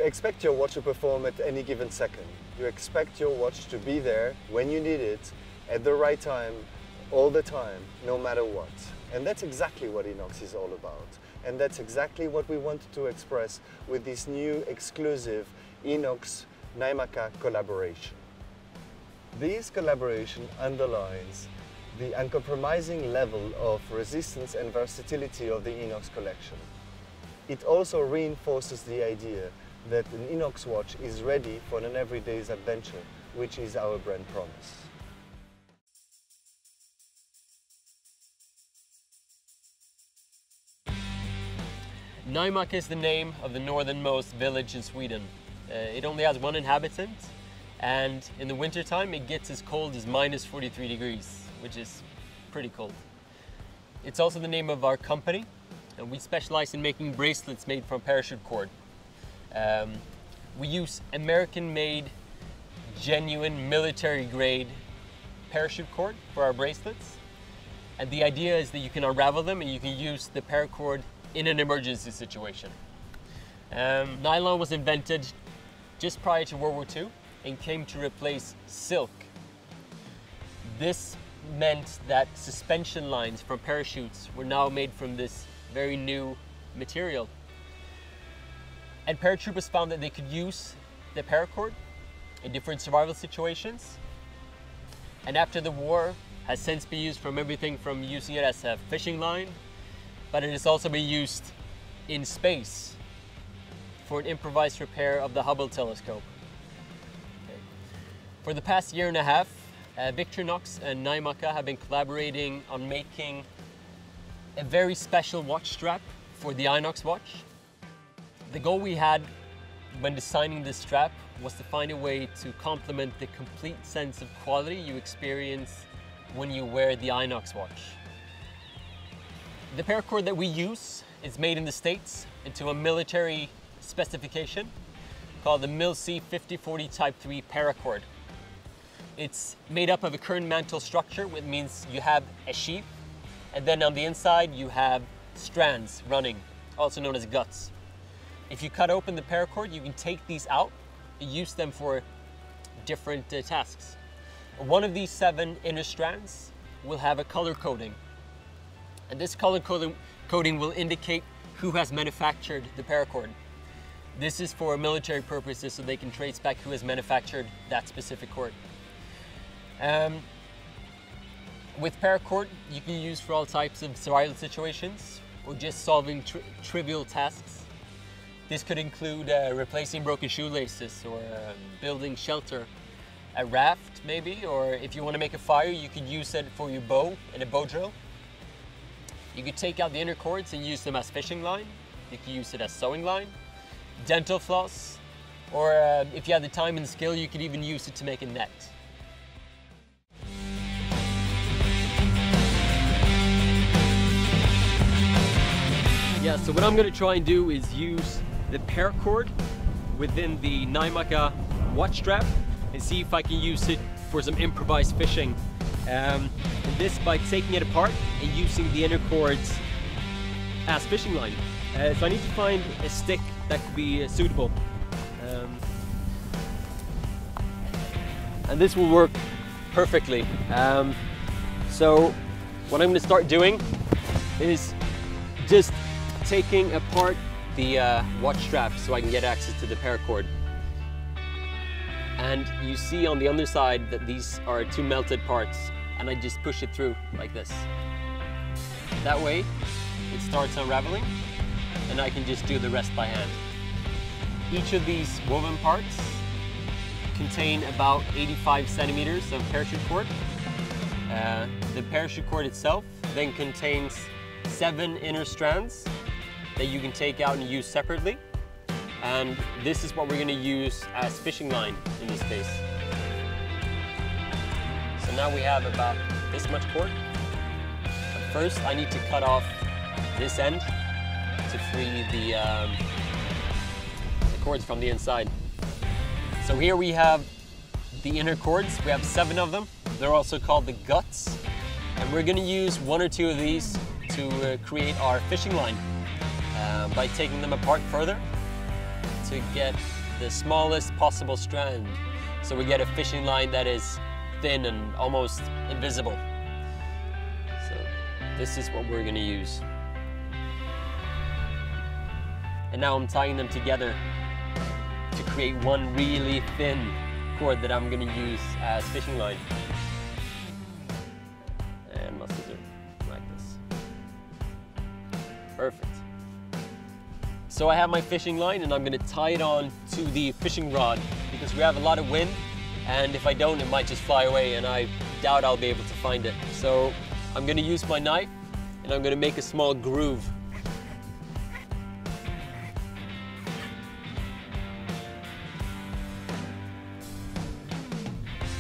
expect your watch to perform at any given second. You expect your watch to be there when you need it, at the right time, all the time, no matter what. And that's exactly what I.N.O.X is all about. And that's exactly what we wanted to express with this new exclusive I.N.O.X Naimaka collaboration. This collaboration underlines the uncompromising level of resistance and versatility of the I.N.O.X collection. It also reinforces the idea that an I.N.O.X watch is ready for an everyday's adventure, which is our brand promise. Naimaka is the name of the northernmost village in Sweden. It only has 1 inhabitant, and in the wintertime it gets as cold as minus 43 degrees, which is pretty cold. It's also the name of our company, and we specialize in making bracelets made from parachute cord. We use American-made, genuine military-grade parachute cord for our bracelets, and the idea is that you can unravel them and you can use the paracord in an emergency situation. Nylon was invented just prior to World War II and came to replace silk. This meant that suspension lines from parachutes were now made from this very new material. And paratroopers found that they could use the paracord in different survival situations. And after the war, has since been used from everything from using it as a fishing line, but it has also been used in space for an improvised repair of the Hubble telescope. Okay. For the past year and a half, I.N.O.X and Naimaka have been collaborating on making a very special watch strap for the I.N.O.X watch. The goal we had when designing this strap was to find a way to complement the complete sense of quality you experience when you wear the I.N.O.X watch. The paracord that we use is made in the States into a military specification called the MIL-C 5040 Type 3 paracord. It's made up of a current mantle structure, which means you have a sheath, and then on the inside you have strands running, also known as guts. If you cut open the paracord, you can take these out and use them for different tasks. One of these 7 inner strands will have a color coding. And this color coding will indicate who has manufactured the paracord. This is for military purposes, so they can trace back who has manufactured that specific cord. With paracord, you can use for all types of survival situations or just solving trivial tasks. This could include replacing broken shoelaces or building shelter, a raft maybe, or if you want to make a fire, you could use it for your bow and a bow drill. You could take out the inner cords and use them as fishing line. You could use it as sewing line, dental floss, or if you have the time and skill, you could even use it to make a net. Yeah, so what I'm going to try and do is use the paracord within the Naimaka watch strap and see if I can use it for some improvised fishing. And this by taking it apart and using the inner cords as fishing line. So I need to find a stick that could be suitable. And this will work perfectly. So what I'm going to start doing is just taking apart the watch strap so I can get access to the paracord. And you see on the underside that these are 2 melted parts, and I just push it through like this. That way it starts unraveling and I can just do the rest by hand. Each of these woven parts contain about 85 centimeters of parachute cord. The parachute cord itself then contains 7 inner strands that you can take out and use separately. And this is what we're going to use as fishing line in this case. So now we have about this much cord. But first I need to cut off this end to free the cords from the inside. So here we have the inner cords. We have 7 of them. They're also called the guts. And we're going to use 1 or 2 of these to create our fishing line by taking them apart further to get the smallest possible strand. So we get a fishing line that is thin and almost invisible. So this is what we're gonna use. And now I'm tying them together to create one really thin cord that I'm gonna use as fishing line. And my scissors like this. Perfect. So I have my fishing line and I'm gonna tie it on to the fishing rod because we have a lot of wind, and if I don't, it might just fly away, and I doubt I'll be able to find it. So I'm gonna use my knife and I'm gonna make a small groove.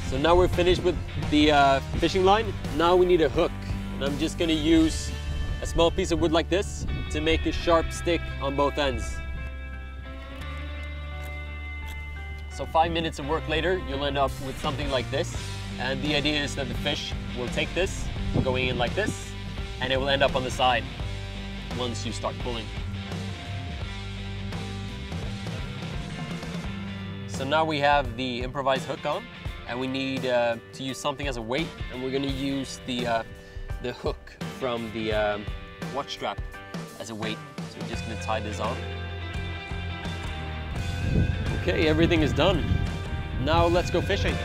So now we're finished with the fishing line. Now we need a hook, and I'm just gonna use a small piece of wood like this to make a sharp stick on both ends. So 5 minutes of work later, you'll end up with something like this. And the idea is that the fish will take this, going in like this, and it will end up on the side once you start pulling. So now we have the improvised hook on, and we need to use something as a weight, and we're going to use the hook from the watch strap as a weight. So we're just going to tie this on. Okay, everything is done. Now let's go fishing.